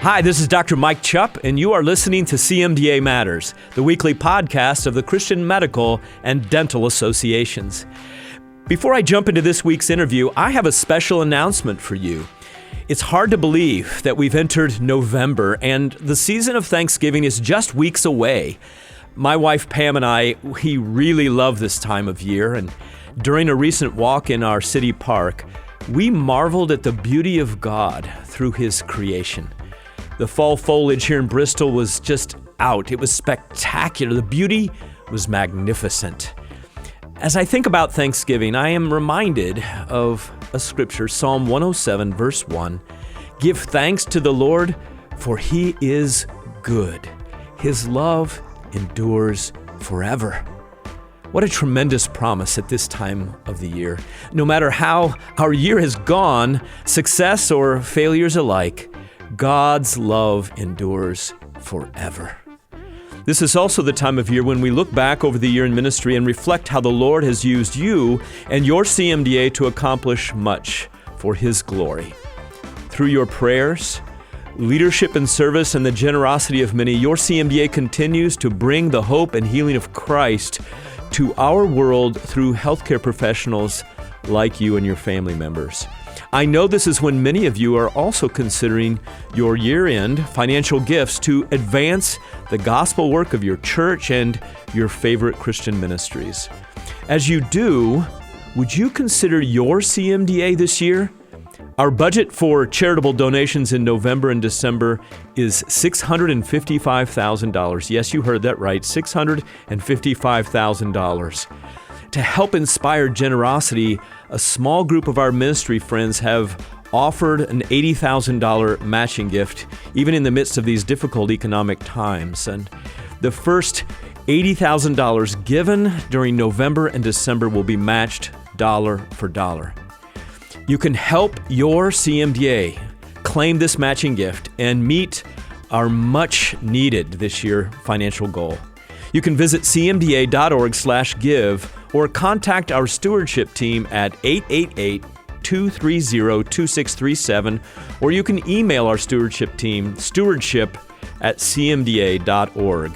Hi, this is Dr. Mike Chupp, and you are listening to CMDA Matters, the weekly podcast of the Christian Medical and Dental Associations. Before I jump into this week's interview, I have a special announcement for you. It's hard to believe that we've entered November, and the season of Thanksgiving is just weeks away. My wife Pam and I, we really love this time of year, and during a recent walk in our city park, we marveled at the beauty of God through His creation. The fall foliage here in Bristol was just out. It was spectacular. The beauty was magnificent. As I think about Thanksgiving, I am reminded of a scripture, Psalm 107, verse 1. Give thanks to the Lord, for He is good. His love endures forever. What a tremendous promise at this time of the year. No matter how our year has gone, success or failures alike, God's love endures forever. This is also the time of year when we look back over the year in ministry and reflect how the Lord has used you and your CMDA to accomplish much for His glory. Through your prayers, leadership and service, and the generosity of many, your CMDA continues to bring the hope and healing of Christ to our world through healthcare professionals like you and your family members. I know this is when many of you are also considering your year-end financial gifts to advance the gospel work of your church and your favorite Christian ministries. As you do, would you consider your CMDA this year? Our budget for charitable donations in November and December is $655,000. Yes, you heard that right, $655,000. To help inspire generosity, a small group of our ministry friends have offered an $80,000 matching gift, even in the midst of these difficult economic times. And the first $80,000 given during November and December will be matched dollar for dollar. You can help your CMDA claim this matching gift and meet our much needed this year financial goal. You can visit cmda.org/give or contact our stewardship team at 888-230-2637, or you can email our stewardship team, stewardship@cmda.org.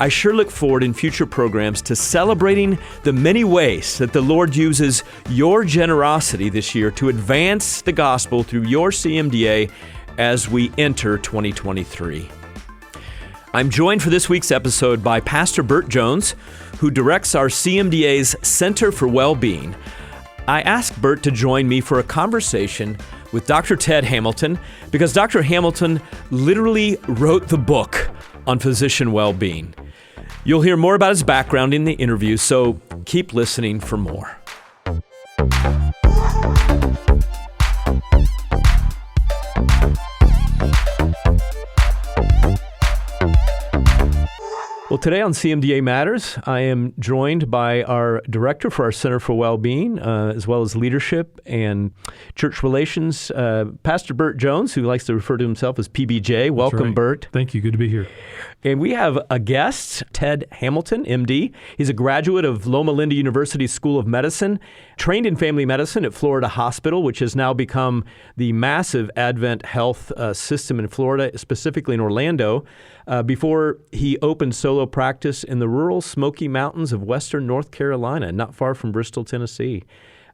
I sure look forward in future programs to celebrating the many ways that the Lord uses your generosity this year to advance the gospel through your CMDA as we enter 2023. I'm joined for this week's episode by Pastor Burt Jones, who directs our CMDA's Center for Wellbeing. I asked Burt to join me for a conversation with Dr. Ted Hamilton because Dr. Hamilton literally wrote the book on physician well-being. You'll hear more about his background in the interview, so keep listening for more. Well, today on CMDA Matters, I am joined by our director for our Center for Wellbeing, as well as leadership and church relations, Pastor Burt Jones, who likes to refer to himself as PBJ. Welcome, right. Burt. Thank you. Good to be here. And we have a guest, Ted Hamilton, MD. He's a graduate of Loma Linda University School of Medicine, trained in family medicine at Florida Hospital, which has now become the massive Advent Health system in Florida, specifically in Orlando, before he opened solo practice in the rural Smoky Mountains of western North Carolina, not far from Bristol, Tennessee.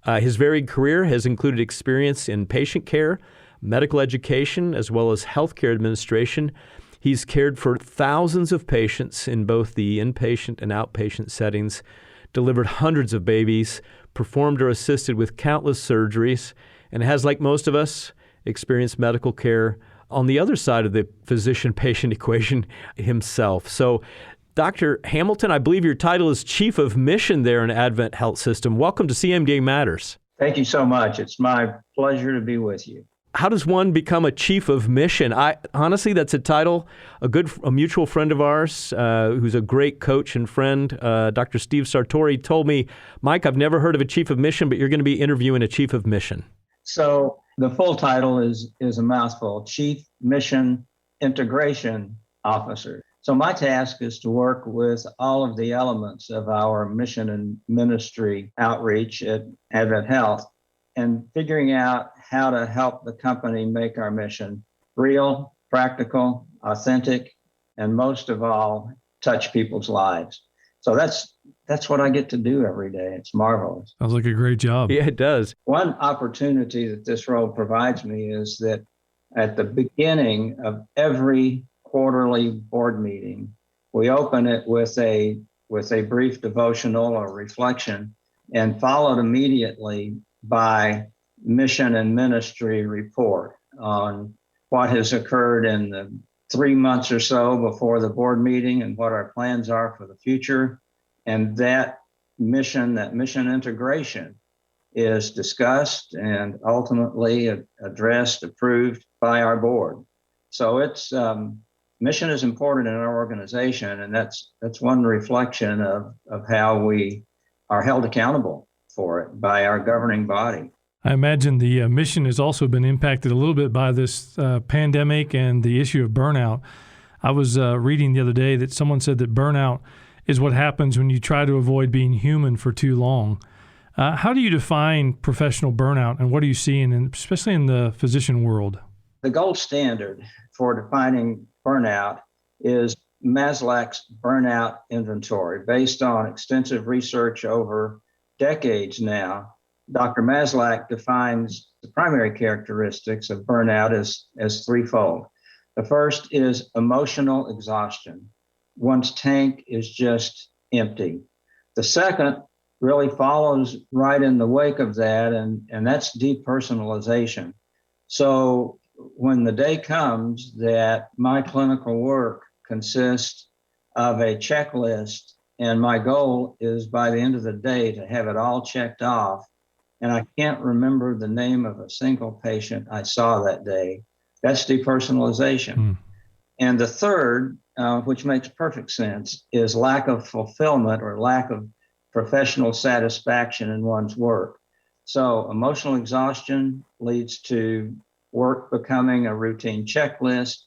His varied career has included experience in patient care, medical education, as well as healthcare administration. He's cared for thousands of patients in both the inpatient and outpatient settings, delivered hundreds of babies, performed or assisted with countless surgeries, and has, like most of us, experienced medical care on the other side of the physician-patient equation himself. So, Dr. Hamilton, I believe your title is Chief of Mission there in Advent Health System. Welcome to CMDA Matters. Thank you so much. It's my pleasure to be with you. How does one become a chief of mission? Honestly, that's a title. A mutual friend of ours, who's a great coach and friend, Dr. Steve Sartori, told me, Mike, I've never heard of a chief of mission, but you're going to be interviewing a chief of mission. So the full title is a mouthful, Chief Mission Integration Officer. So my task is to work with all of the elements of our mission and ministry outreach at Advent Health and figuring out how to help the company make our mission real, practical, authentic, and most of all, touch people's lives. So that's what I get to do every day. It's marvelous. Sounds like a great job. Yeah, it does. One opportunity that this role provides me is that at the beginning of every quarterly board meeting, we open it with a brief devotional or reflection, and followed immediately by mission and ministry report on what has occurred in the 3 months or so before the board meeting and what our plans are for the future. And that mission integration is discussed and ultimately addressed, approved by our board. So it's mission is important in our organization, and that's one reflection of how we are held accountable for it by our governing body. I imagine the mission has also been impacted a little bit by this pandemic and the issue of burnout. I was reading the other day that someone said that burnout is what happens when you try to avoid being human for too long. How do you define professional burnout, and what are you seeing, especially in the physician world? The gold standard for defining burnout is Maslach's burnout inventory. Based on extensive research over decades now, Dr. Maslach defines the primary characteristics of burnout as threefold. The first is emotional exhaustion. One's tank is just empty. The second really follows right in the wake of that, and that's depersonalization. So when the day comes that my clinical work consists of a checklist, and my goal is by the end of the day to have it all checked off, and I can't remember the name of a single patient I saw that day, that's depersonalization. And the third, which makes perfect sense, is lack of fulfillment or lack of professional satisfaction in one's work. So emotional exhaustion leads to work becoming a routine checklist,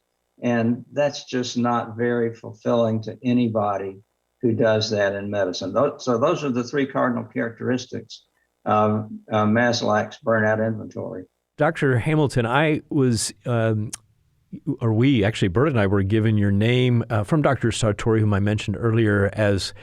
and that's just not very fulfilling to anybody who does that in medicine. So those are the three cardinal characteristics of Maslach's burnout inventory. Dr. Hamilton, I was, Bert and I were given your name from Dr. Sartori, whom I mentioned earlier, as,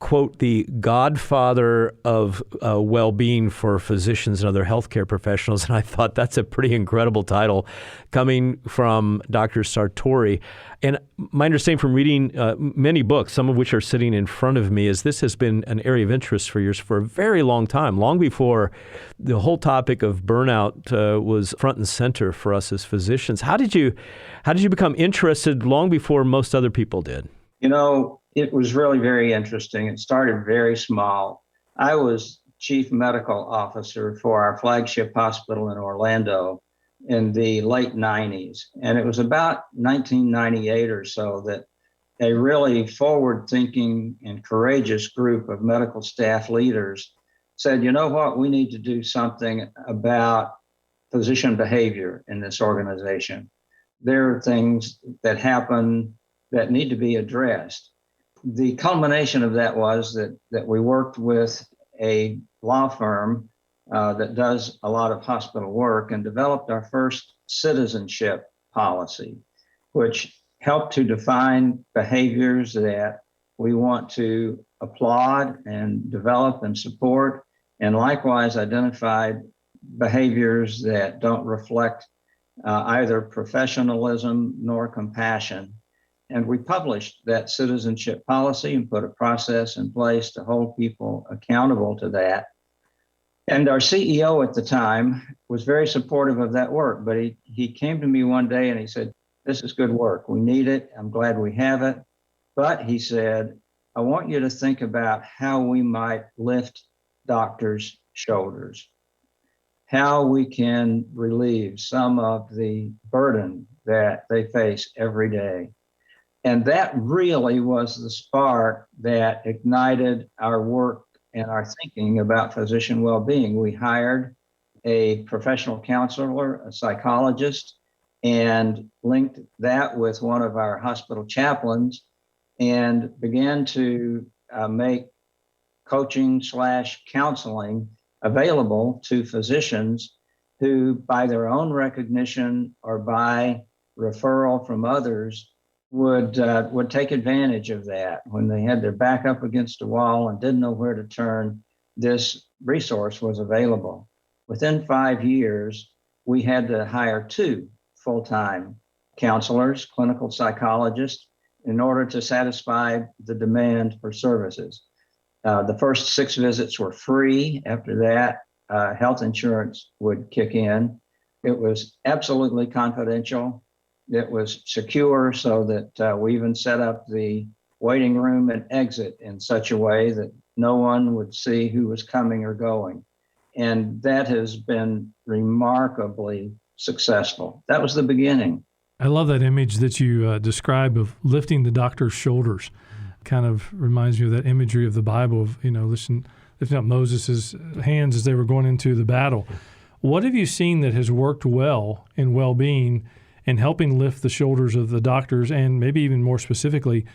quote, the godfather of well-being for physicians and other healthcare professionals. And I thought that's a pretty incredible title coming from Dr. Sartori. And my understanding from reading many books, some of which are sitting in front of me, is this has been an area of interest for yours for a very long time, long before the whole topic of burnout was front and center for us as physicians. How did you become interested long before most other people did? You know, it was really very interesting. It started very small. I was chief medical officer for our flagship hospital in Orlando in the late 90s. And it was about 1998 or so that a really forward-thinking and courageous group of medical staff leaders said, you know what, we need to do something about physician behavior in this organization. There are things that happen that need to be addressed. The culmination of that was that we worked with a law firm that does a lot of hospital work and developed our first citizenship policy, which helped to define behaviors that we want to applaud and develop and support, and likewise identified behaviors that don't reflect either professionalism nor compassion. And we published that citizenship policy and put a process in place to hold people accountable to that. And our CEO at the time was very supportive of that work, but he came to me one day and he said, this is good work. We need it. I'm glad we have it. But he said, I want you to think about how we might lift doctors' shoulders, how we can relieve some of the burden that they face every day. And that really was the spark that ignited our work and our thinking about physician well-being. We hired a professional counselor, a psychologist, and linked that with one of our hospital chaplains and began to make coaching/counseling available to physicians who, by their own recognition or by referral from others would take advantage of that. When they had their back up against a wall and didn't know where to turn, this resource was available. Within 5 years, we had to hire 2 full-time counselors, clinical psychologists, in order to satisfy the demand for services. The first 6 visits were free. After that, health insurance would kick in. It was absolutely confidential. It was secure, so that we even set up the waiting room and exit in such a way that no one would see who was coming or going. And that has been remarkably successful. That was the beginning. I love that image that you describe of lifting the doctor's shoulders. Kind of reminds me of that imagery of the Bible of, lifting up Moses' hands as they were going into the battle. What have you seen that has worked well in well-being and helping lift the shoulders of the doctors? And maybe even more specifically,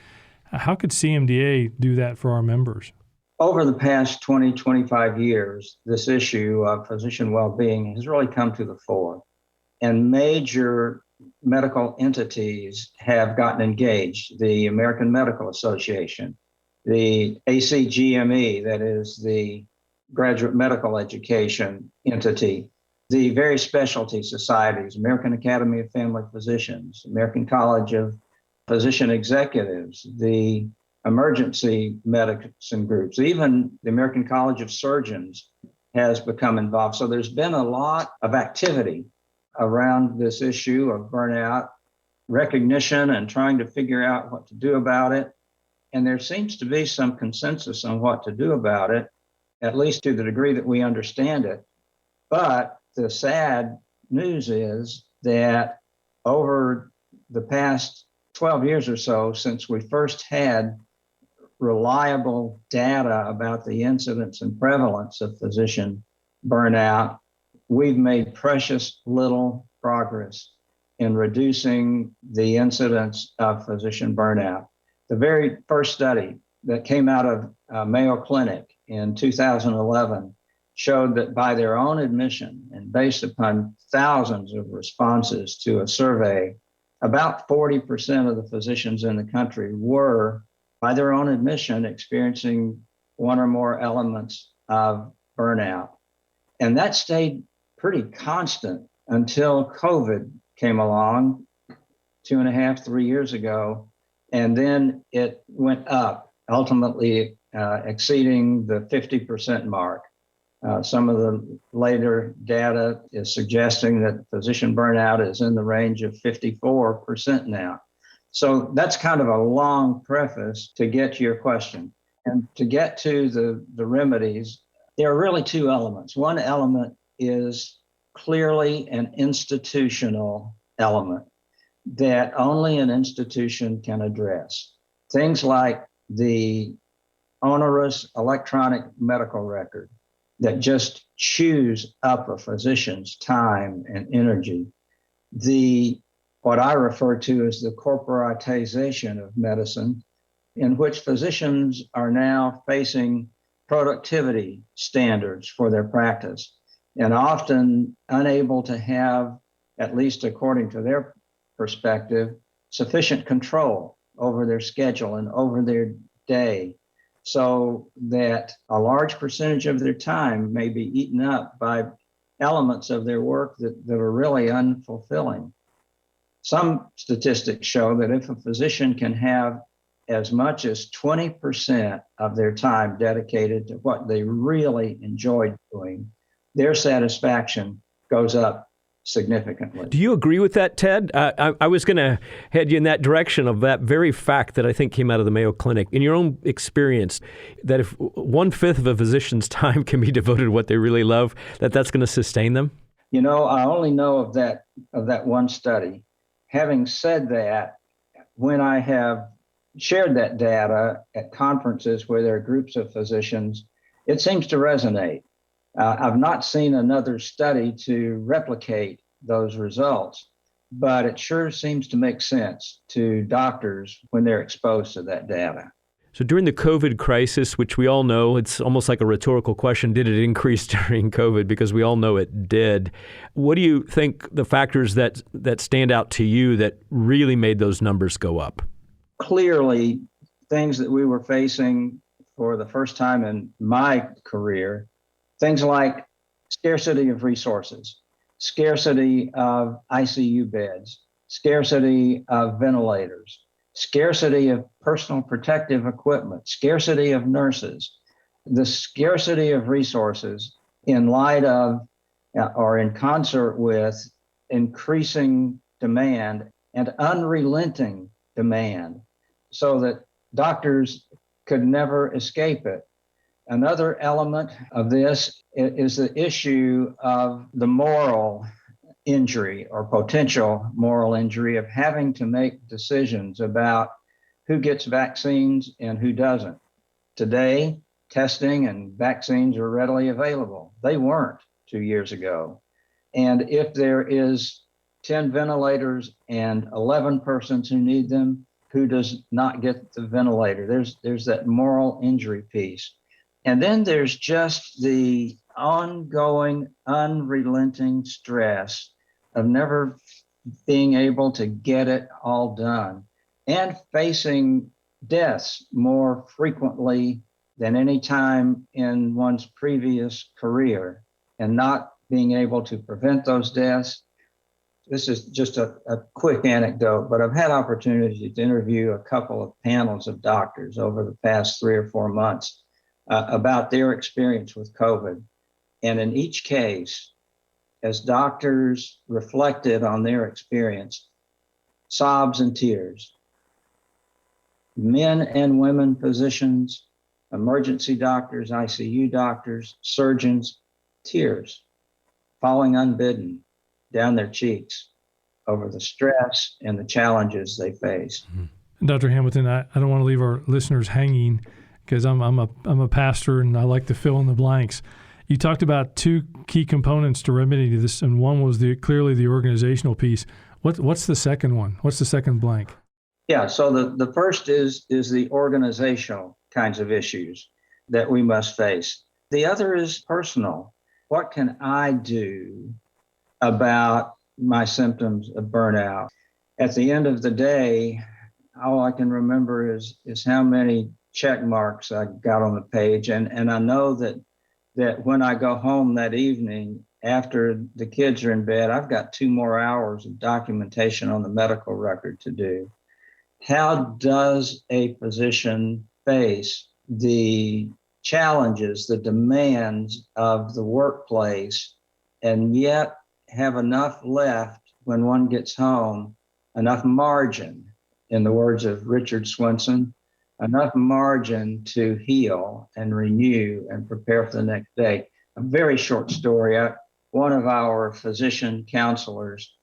how could CMDA do that for our members? Over the past 20, 25 years, this issue of physician well-being has really come to the fore. And major medical entities have gotten engaged. The American Medical Association, the ACGME, that is the graduate medical education entity, the various specialty societies, American Academy of Family Physicians, American College of Physician Executives, the emergency medicine groups, even the American College of Surgeons has become involved. So there's been a lot of activity around this issue of burnout, recognition, and trying to figure out what to do about it. And there seems to be some consensus on what to do about it, at least to the degree that we understand it. But the sad news is that over the past 12 years or so, since we first had reliable data about the incidence and prevalence of physician burnout, we've made precious little progress in reducing the incidence of physician burnout. The very first study that came out of Mayo Clinic in 2011 showed that by their own admission and based upon thousands of responses to a survey, about 40% of the physicians in the country were, by their own admission, experiencing one or more elements of burnout. And that stayed pretty constant until COVID came along 2.5, 3 years ago. And then it went up, ultimately exceeding the 50% mark. Some of the later data is suggesting that physician burnout is in the range of 54% now. So that's kind of a long preface to get to your question. And to get to the remedies, there are really 2 elements. One element is clearly an institutional element that only an institution can address. Things like the onerous electronic medical record that just chews up a physician's time and energy. What I refer to as the corporatization of medicine, in which physicians are now facing productivity standards for their practice and often unable to have, at least according to their perspective, sufficient control over their schedule and over their day, so that a large percentage of their time may be eaten up by elements of their work that are really unfulfilling. Some statistics show that if a physician can have as much as 20% of their time dedicated to what they really enjoy doing, their satisfaction goes up significantly. Do you agree with that, Ted? I was going to head you in that direction of that very fact that I think came out of the Mayo Clinic. In your own experience, that if 1/5 of a physician's time can be devoted to what they really love, that's going to sustain them? I only know of that one study. Having said that, when I have shared that data at conferences where there are groups of physicians, it seems to resonate. I've not seen another study to replicate those results, but it sure seems to make sense to doctors when they're exposed to that data. So during the COVID crisis, which we all know, it's almost like a rhetorical question, did it increase during COVID? Because we all know it did. What do you think the factors that stand out to you that really made those numbers go up? Clearly, things that we were facing for the first time in my career, things like scarcity of resources, scarcity of ICU beds, scarcity of ventilators, scarcity of personal protective equipment, scarcity of nurses, the scarcity of resources in light of or in concert with increasing demand and unrelenting demand, so that doctors could never escape it. Another element of this is the issue of the moral injury or potential moral injury of having to make decisions about who gets vaccines and who doesn't. Today, testing and vaccines are readily available. They weren't 2 years ago. And if there is 10 ventilators and 11 persons who need them, who does not get the ventilator? There's that moral injury piece. And then there's just the ongoing, unrelenting stress of never being able to get it all done and facing deaths more frequently than any time in one's previous career and not being able to prevent those deaths. This is just a quick anecdote, but I've had opportunity to interview a couple of panels of doctors over the past 3 or 4 months about their experience with COVID. And in each case, as doctors reflected on their experience, sobs and tears. Men and women physicians, emergency doctors, ICU doctors, surgeons, tears falling unbidden down their cheeks over the stress and the challenges they face. Dr. Hamilton, I don't want to leave our listeners hanging because I'm a pastor and I like to fill in the blanks. You talked about 2 key components to remedy this, and one was clearly the organizational piece. What's the second one? What's the second blank? Yeah, so the first is the organizational kinds of issues that we must face. The other is personal. What can I do about my symptoms of burnout? At the end of the day, all I can remember is how many check marks I got on the page. And I know that when I go home that evening, after the kids are in bed, I've got 2 more hours of documentation on the medical record to do. How does a physician face the challenges, the demands of the workplace, and yet have enough left when one gets home, enough margin, in the words of Richard Swenson, enough margin to heal and renew and prepare for the next day? A very short story. One of our physician counselors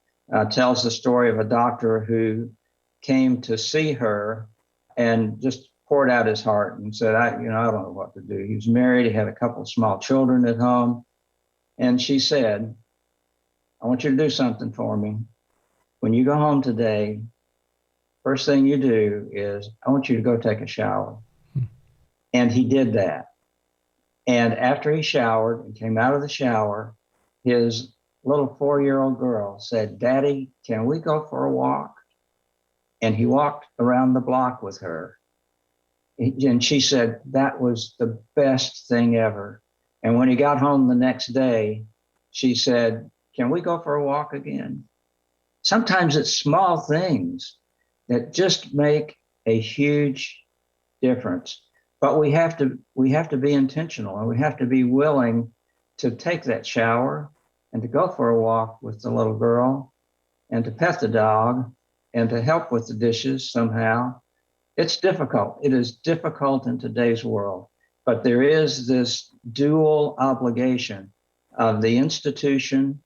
tells the story of a doctor who came to see her and just poured out his heart and said, I don't know what to do. He was married. He had a couple of small children at home. And she said, I want you to do something for me. When you go home today, first thing you do is I want you to go take a shower. And he did that. And after he showered and came out of the shower, his little 4-year-old girl said, Daddy, can we go for a walk? And he walked around the block with her. And she said, that was the best thing ever. And when he got home the next day, she said, can we go for a walk again? Sometimes it's small things that just make a huge difference. But we have to be intentional, and we have to be willing to take that shower and to go for a walk with the little girl and to pet the dog and to help with the dishes somehow. It's difficult. It is difficult in today's world, but there is this dual obligation of the institution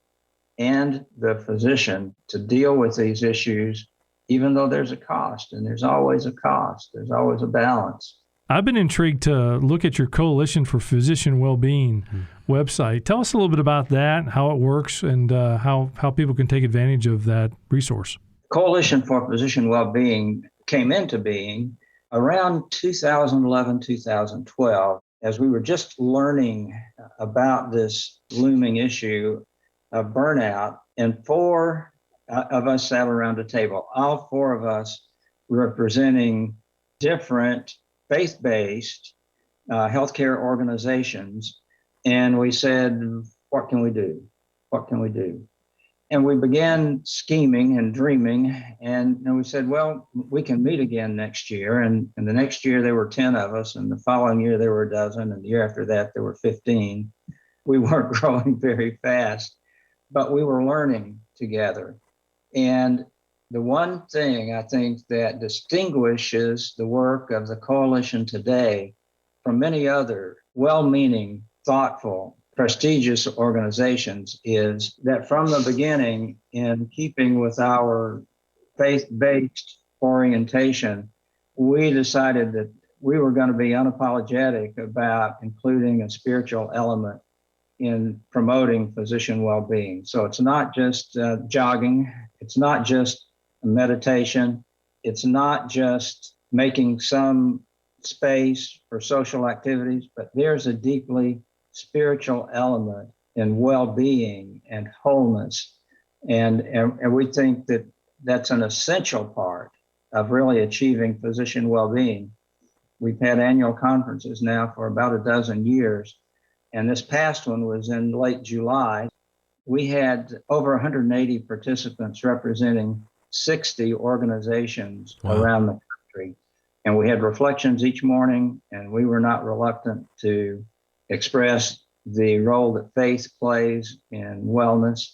and the physician to deal with these issues, even though there's a cost, and there's always a cost. There's always a balance. I've been intrigued to look at your Coalition for Physician Wellbeing website. Tell us a little bit about that, how it works, and how people can take advantage of that resource. Coalition for Physician Wellbeing came into being Around 2011, 2012, as we were just learning about this looming issue of burnout, and four of us sat around a table, all four of us representing different faith-based healthcare organizations. And we said, what can we do? What can we do? And we began scheming and dreaming. And we said, well, we can meet again next year. And the next year there were 10 of us. And the following year there were a dozen. And the year after that there were 15. We weren't growing very fast, but we were learning together. And the one thing I think that distinguishes the work of the coalition today from many other well-meaning, thoughtful, prestigious organizations is that from the beginning, in keeping with our faith-based orientation, we decided that we were going to be unapologetic about including a spiritual element in promoting physician well-being. So it's not just jogging, it's not just meditation, it's not just making some space for social activities, but there's a deeply spiritual element in well-being and wholeness. And we think that that's an essential part of really achieving physician well-being. We've had annual conferences now for about a dozen years. And this past one was in late July. We had over 180 participants representing 60 organizations around the country. And we had reflections each morning, and we were not reluctant to express the role that faith plays in wellness,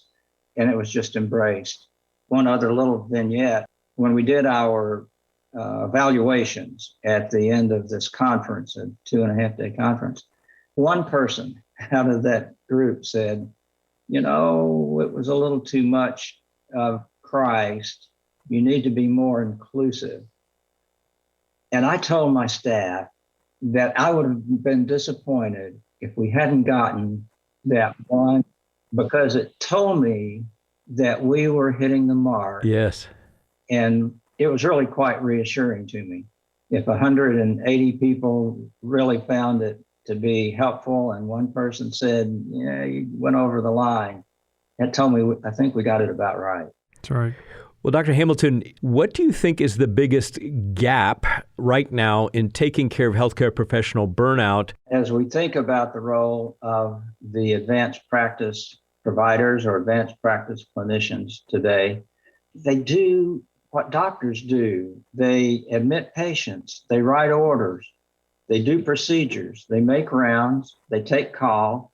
and it was just embraced. One other little vignette, when we did our evaluations at the end of this conference, a 2.5-day conference, one person out of that group said, you know, it was a little too much of Christ. You need to be more inclusive. And I told my staff that I would have been disappointed if we hadn't gotten that one, because it told me that we were hitting the mark. Yes. And it was really quite reassuring to me. If 180 people really found it to be helpful and one person said, yeah, you went over the line, that told me, I think we got it about right. That's right. Well, Dr. Hamilton, what do you think is the biggest gap right now in taking care of healthcare professional burnout? As we think about the role of the advanced practice providers or advanced practice clinicians today, they do what doctors do. They admit patients, they write orders, they do procedures, they make rounds, they take call.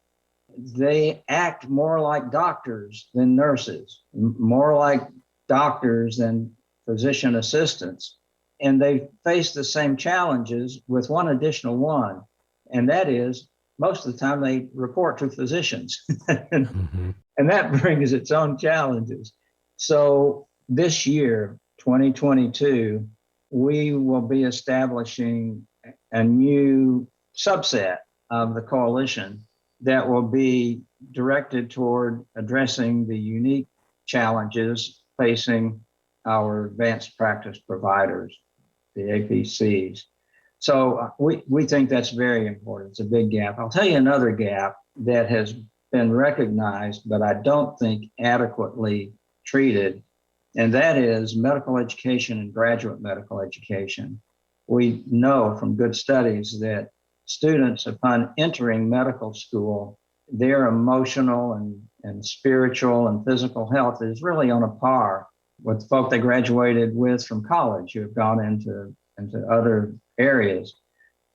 They act more like doctors than nurses, more like doctors and physician assistants. And they face the same challenges with one additional one. And that is, most of the time they report to physicians. And that brings its own challenges. So this year, 2022, we will be establishing a new subset of the coalition that will be directed toward addressing the unique challenges facing our advanced practice providers, the APCs. So we think that's very important. It's a big gap. I'll tell you another gap that has been recognized, but I don't think adequately treated, and that is medical education and graduate medical education. We know from good studies that students, upon entering medical school, their emotional and spiritual and physical health is really on a par with folk they graduated with from college who have gone into other areas.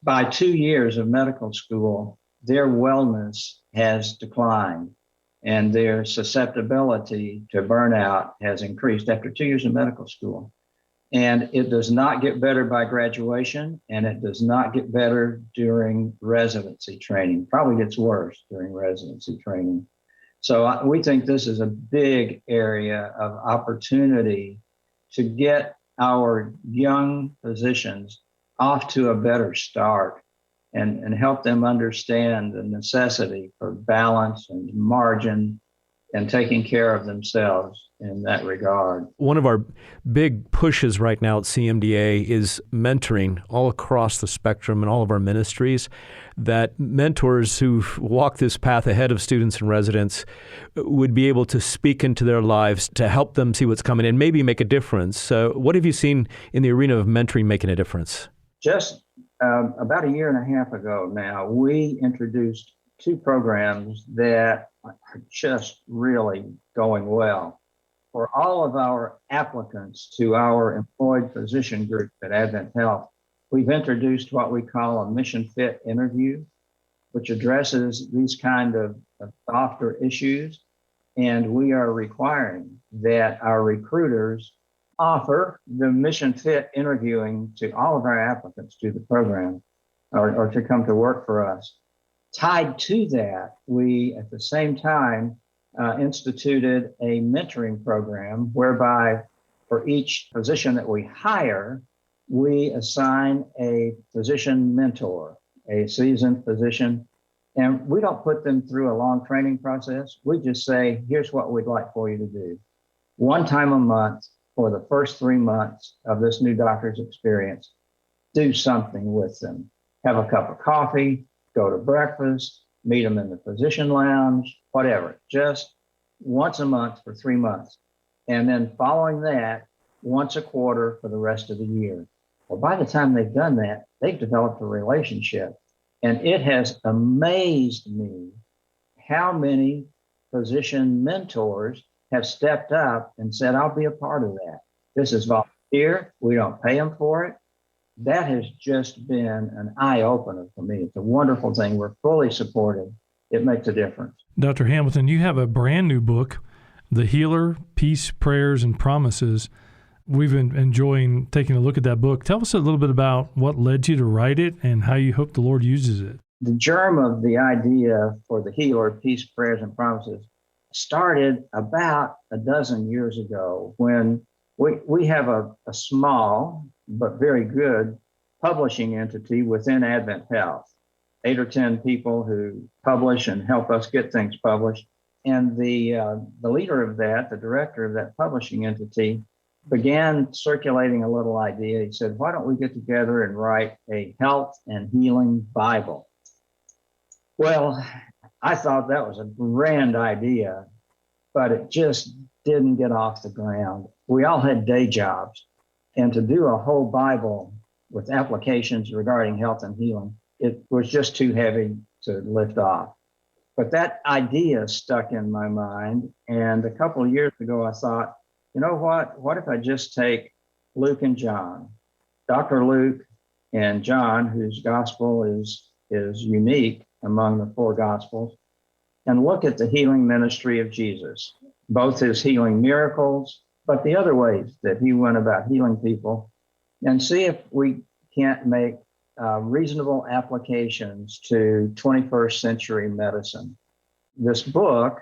By 2 years of medical school, their wellness has declined and their susceptibility to burnout has increased after 2 years of medical school. And it does not get better by graduation, and it does not get better during residency training. Probably gets worse during residency training. So we think this is a big area of opportunity to get our young physicians off to a better start and help them understand the necessity for balance and margin and taking care of themselves in that regard. One of our big pushes right now at CMDA is mentoring all across the spectrum in all of our ministries, that mentors who walk this path ahead of students and residents would be able to speak into their lives to help them see what's coming and maybe make a difference. So what have you seen in the arena of mentoring making a difference? Just about a year and a half ago now, we introduced two programs that are just really going well. For all of our applicants to our employed physician group at Advent Health, we've introduced what we call a mission fit interview, which addresses these kind of softer issues. And we are requiring that our recruiters offer the mission fit interviewing to all of our applicants to the program or to come to work for us. Tied to that, we at the same time instituted a mentoring program whereby for each physician that we hire, we assign a physician mentor, a seasoned physician, and we don't put them through a long training process. We just say, here's what we'd like for you to do. One time a month for the first 3 months of this new doctor's experience, do something with them. Have a cup of coffee, go to breakfast, meet them in the physician lounge, whatever, just once a month for 3 months. And then following that, once a quarter for the rest of the year. Well, by the time they've done that, they've developed a relationship. And it has amazed me how many physician mentors have stepped up and said, I'll be a part of that. This is volunteer. We don't pay them for it. That has just been an eye-opener for me. It's a wonderful thing. We're fully supported. It makes a difference. Dr. Hamilton, you have a brand new book, The Healer, Peace, Prayers, and Promises. We've been enjoying taking a look at that book. Tell us a little bit about what led you to write it and how you hope the Lord uses it. The germ of the idea for The Healer, Peace, Prayers, and Promises started about a dozen years ago when we have a small but very good publishing entity within Advent Health, 8 or 10 people who publish and help us get things published. And the leader of that, the director of that publishing entity, began circulating a little idea. He said, why don't we get together and write a health and healing Bible? Well, I thought that was a grand idea, but it just didn't get off the ground. We all had day jobs, and to do a whole Bible with applications regarding health and healing, it was just too heavy to lift off. But that idea stuck in my mind, and a couple of years ago, I thought, you know what? What if I just take Luke and John, Dr. Luke and John, whose gospel is unique among the 4 gospels, and look at the healing ministry of Jesus, both his healing miracles, but the other ways that he went about healing people, and see if we can't make reasonable applications to 21st century medicine. This book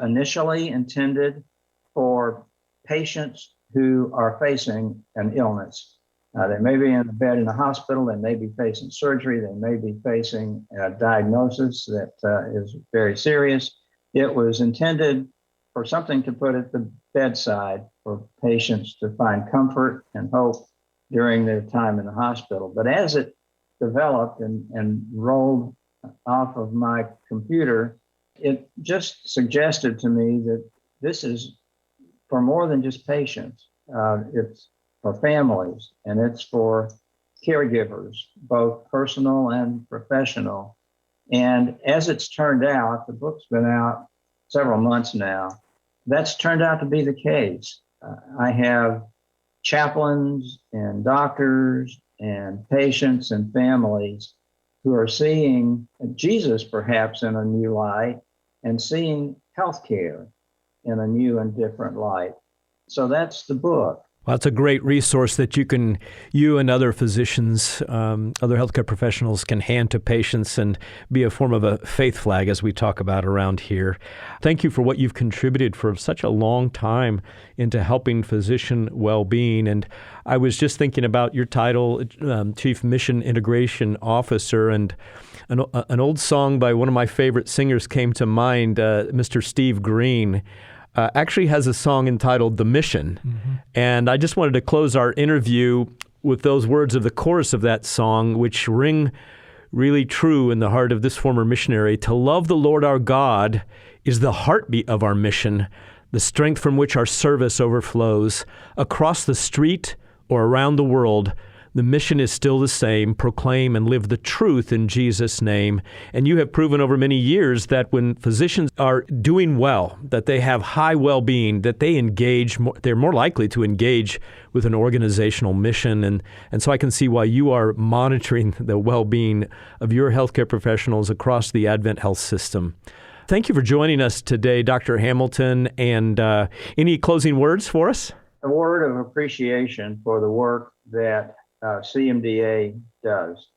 initially intended for patients who are facing an illness. They may be in a bed in a hospital, they may be facing surgery, they may be facing a diagnosis that is very serious. It was intended for something to put at the bedside for patients to find comfort and hope during their time in the hospital. But as it developed and rolled off of my computer, it just suggested to me that this is for more than just patients. It's for families, and it's for caregivers, both personal and professional. And as it's turned out, the book's been out several months now, that's turned out to be the case. I have chaplains and doctors and patients and families who are seeing Jesus perhaps in a new light and seeing healthcare in a new and different light. So that's the book. Well, it's a great resource that you and other physicians, other healthcare professionals can hand to patients and be a form of a faith flag, as we talk about around here. Thank you for what you've contributed for such a long time into helping physician well-being. And I was just thinking about your title, Chief Mission Integration Officer, and an old song by one of my favorite singers came to mind, Mr. Steve Green. Actually has a song entitled The Mission. Mm-hmm. And I just wanted to close our interview with those words of the chorus of that song, which ring really true in the heart of this former missionary. To love the Lord our God is the heartbeat of our mission, the strength from which our service overflows. Across the street or around the world, the mission is still the same: proclaim and live the truth in Jesus' name. And you have proven over many years that when physicians are doing well, that they have high well-being, that they engage, they're more likely to engage with an organizational mission. And so I can see why you are monitoring the well-being of your healthcare professionals across the Advent Health system. Thank you for joining us today, Dr. Hamilton. And any closing words for us? A word of appreciation for the work that CMDA does.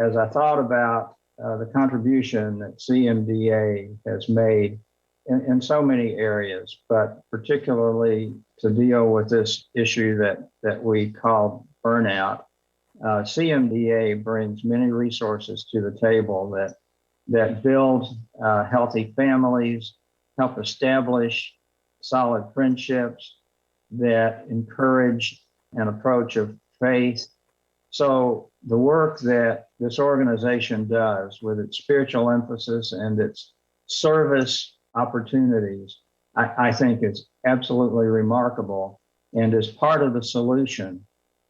As I thought about the contribution that CMDA has made in so many areas, but particularly to deal with this issue that we call burnout, CMDA brings many resources to the table that build healthy families, help establish solid friendships, that encourage an approach of faith. So the work that this organization does with its spiritual emphasis and its service opportunities, I think is absolutely remarkable and is part of the solution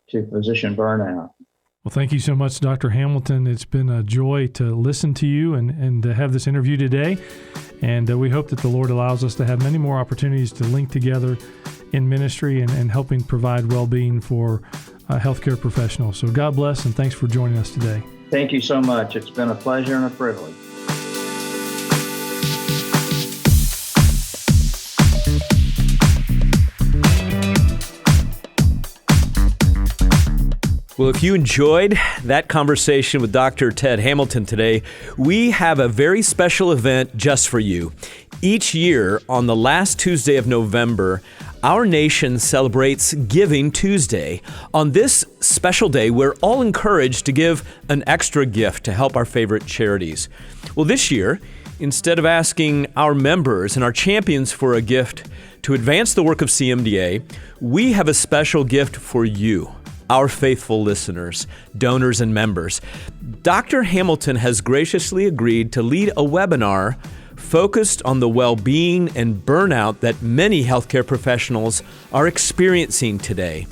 to physician burnout. Well, thank you so much, Dr. Hamilton. It's been a joy to listen to you and to have this interview today. And we hope that the Lord allows us to have many more opportunities to link together in ministry and helping provide well-being for healthcare professionals. So God bless, and thanks for joining us today. Thank you so much. It's been a pleasure and a privilege. Well, if you enjoyed that conversation with Dr. Ted Hamilton today, we have a very special event just for you. Each year, on the last Tuesday of November, our nation celebrates Giving Tuesday. On this special day, we're all encouraged to give an extra gift to help our favorite charities. Well, this year, instead of asking our members and our champions for a gift to advance the work of CMDA, we have a special gift for you, our faithful listeners, donors, and members. Dr. Hamilton has graciously agreed to lead a webinar focused on the well-being and burnout that many healthcare professionals are experiencing today.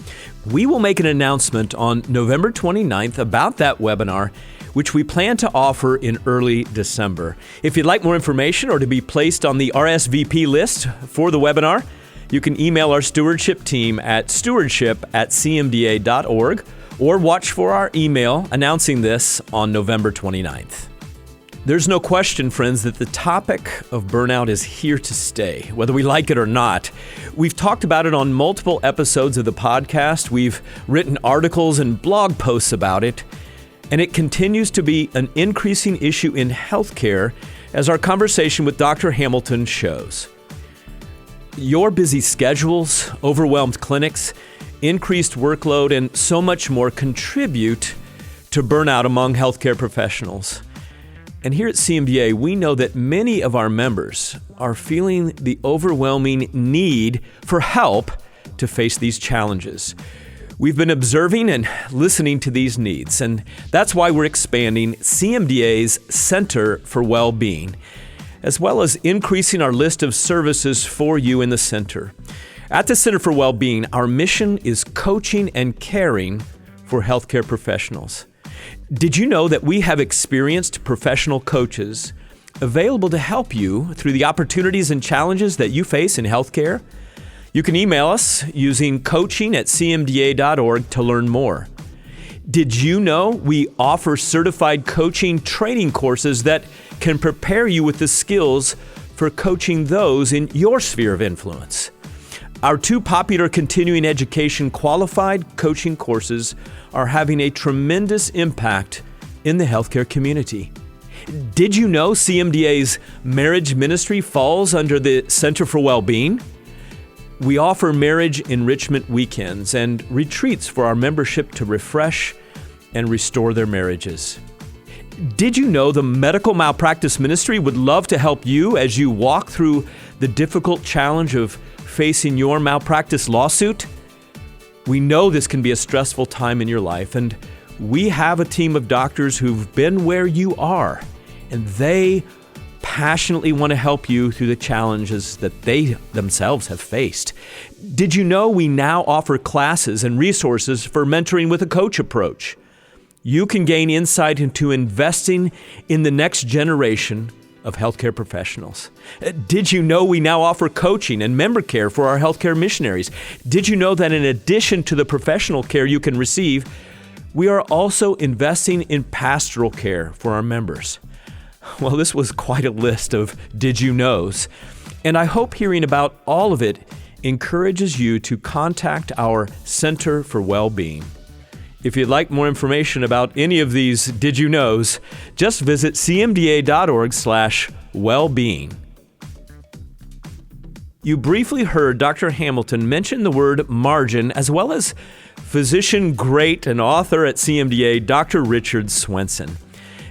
We will make an announcement on November 29th about that webinar, which we plan to offer in early December. If you'd like more information or to be placed on the RSVP list for the webinar, you can email our stewardship team at stewardship@cmda.org or watch for our email announcing this on November 29th. There's no question, friends, that the topic of burnout is here to stay, whether we like it or not. We've talked about it on multiple episodes of the podcast. We've written articles and blog posts about it, and it continues to be an increasing issue in healthcare, as our conversation with Dr. Hamilton shows. Your busy schedules, overwhelmed clinics, increased workload, and so much more contribute to burnout among healthcare professionals. And here at CMDA, we know that many of our members are feeling the overwhelming need for help to face these challenges. We've been observing and listening to these needs, and that's why we're expanding CMDA's Center for Well-Being, as well as increasing our list of services for you in the center. At the Center for Well-Being, our mission is coaching and caring for healthcare professionals. Did you know that we have experienced professional coaches available to help you through the opportunities and challenges that you face in healthcare? You can email us using coaching@cmda.org to learn more. Did you know we offer certified coaching training courses that can prepare you with the skills for coaching those in your sphere of influence? Our 2 popular continuing education qualified coaching courses are having a tremendous impact in the healthcare community. Did you know CMDA's marriage ministry falls under the Center for Wellbeing? We offer marriage enrichment weekends and retreats for our membership to refresh and restore their marriages. Did you know the medical malpractice ministry would love to help you as you walk through the difficult challenge of facing your malpractice lawsuit? We know this can be a stressful time in your life, and we have a team of doctors who've been where you are, and they passionately want to help you through the challenges that they themselves have faced. Did you know we now offer classes and resources for mentoring with a coach approach? You can gain insight into investing in the next generation of healthcare professionals. Did you know we now offer coaching and member care for our healthcare missionaries? Did you know that in addition to the professional care you can receive, we are also investing in pastoral care for our members? Well, this was quite a list of did you knows, and I hope hearing about all of it encourages you to contact our Center for Wellbeing. If you'd like more information about any of these did you knows, just visit cmda.org/wellbeing. You briefly heard Dr. Hamilton mention the word margin, as well as physician great and author at CMDA, Dr. Richard Swenson.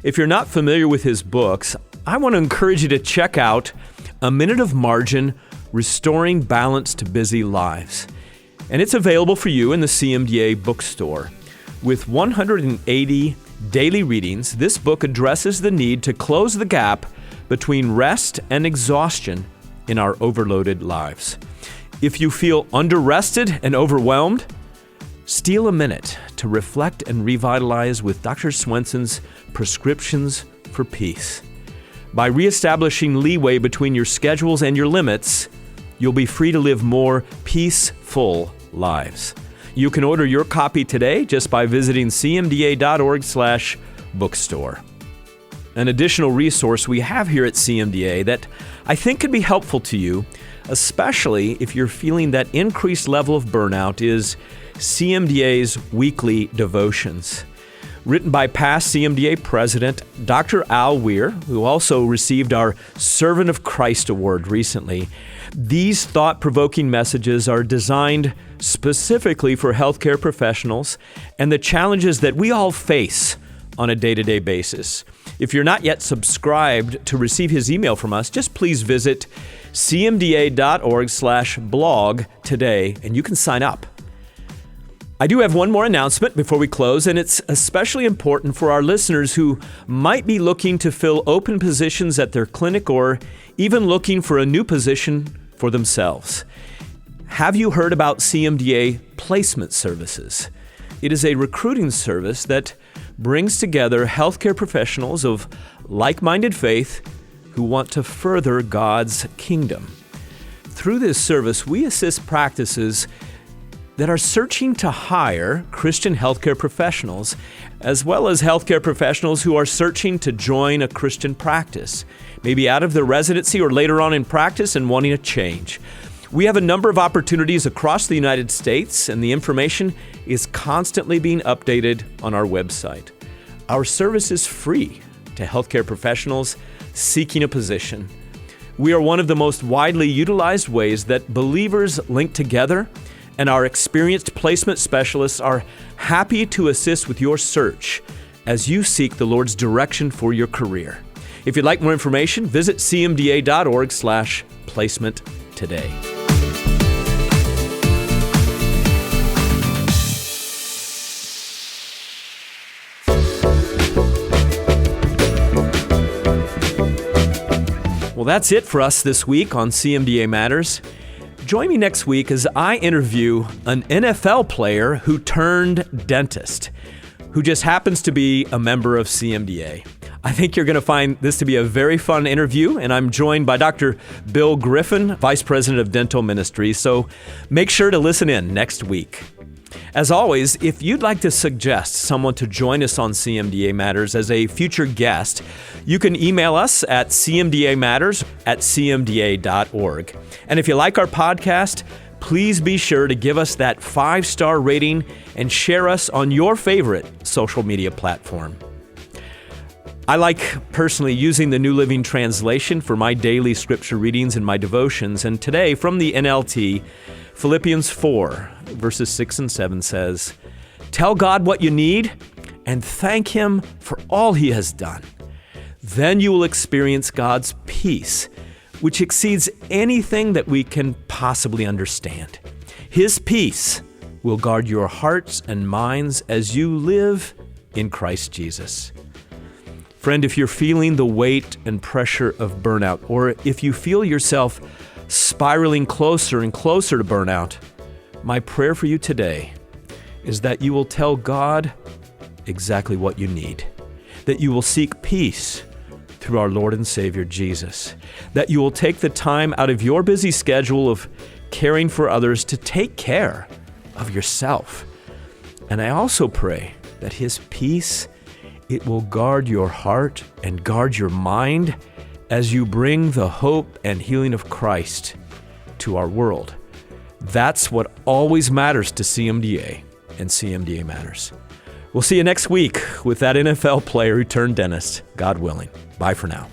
If you're not familiar with his books, I want to encourage you to check out A Minute of Margin, Restoring Balance to Busy Lives. And it's available for you in the CMDA bookstore. With 180 daily readings, this book addresses the need to close the gap between rest and exhaustion in our overloaded lives. If you feel under-rested and overwhelmed, steal a minute to reflect and revitalize with Dr. Swenson's prescriptions for peace. By reestablishing leeway between your schedules and your limits, you'll be free to live more peaceful lives. You can order your copy today just by visiting cmda.org/bookstore. An additional resource we have here at CMDA that I think could be helpful to you, especially if you're feeling that increased level of burnout, is CMDA's weekly devotions. Written by past CMDA President Dr. Al Weir, who also received our Servant of Christ Award recently. These thought-provoking messages are designed specifically for healthcare professionals and the challenges that we all face on a day-to-day basis. If you're not yet subscribed to receive his email from us, just please visit cmda.org/blog today, and you can sign up. I do have one more announcement before we close, and it's especially important for our listeners who might be looking to fill open positions at their clinic or even looking for a new position for themselves. Have you heard about CMDA Placement Services? It is a recruiting service that brings together healthcare professionals of like-minded faith who want to further God's kingdom. Through this service, we assist practices that are searching to hire Christian healthcare professionals, as well as healthcare professionals who are searching to join a Christian practice, maybe out of their residency or later on in practice and wanting a change. We have a number of opportunities across the United States, and the information is constantly being updated on our website. Our service is free to healthcare professionals seeking a position. We are one of the most widely utilized ways that believers link together, and our experienced placement specialists are happy to assist with your search as you seek the Lord's direction for your career. If you'd like more information, visit cmda.org/placement today. Well, that's it for us this week on CMDA Matters. Join me next week as I interview an NFL player who turned dentist, who just happens to be a member of CMDA. I think you're going to find this to be a very fun interview, and I'm joined by Dr. Bill Griffin, Vice President of Dental Ministry, so make sure to listen in next week. As always, if you'd like to suggest someone to join us on CMDA Matters as a future guest, you can email us at cmdamatters@cmda.org. And if you like our podcast, please be sure to give us that 5-star rating and share us on your favorite social media platform. I like personally using the New Living Translation for my daily scripture readings and my devotions. And today from the NLT, Philippians 4, verses 6 and 7 says, "Tell God what you need and thank Him for all He has done. Then you will experience God's peace, which exceeds anything that we can possibly understand. His peace will guard your hearts and minds as you live in Christ Jesus." Friend, if you're feeling the weight and pressure of burnout, or if you feel yourself spiraling closer and closer to burnout, my prayer for you today is that you will tell God exactly what you need, that you will seek peace through our Lord and Savior Jesus, that you will take the time out of your busy schedule of caring for others to take care of yourself. And I also pray that His peace, it will guard your heart and guard your mind as you bring the hope and healing of Christ to our world. That's what always matters to CMDA and CMDA Matters. We'll see you next week with that NFL player who turned dentist, God willing. Bye for now.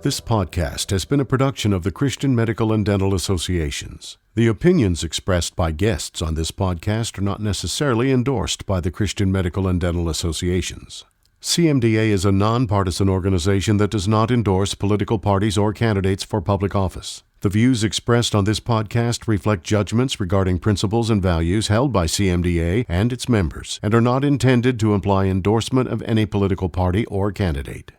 This podcast has been a production of the Christian Medical and Dental Associations. The opinions expressed by guests on this podcast are not necessarily endorsed by the Christian Medical and Dental Associations. CMDA is a nonpartisan organization that does not endorse political parties or candidates for public office. The views expressed on this podcast reflect judgments regarding principles and values held by CMDA and its members and are not intended to imply endorsement of any political party or candidate.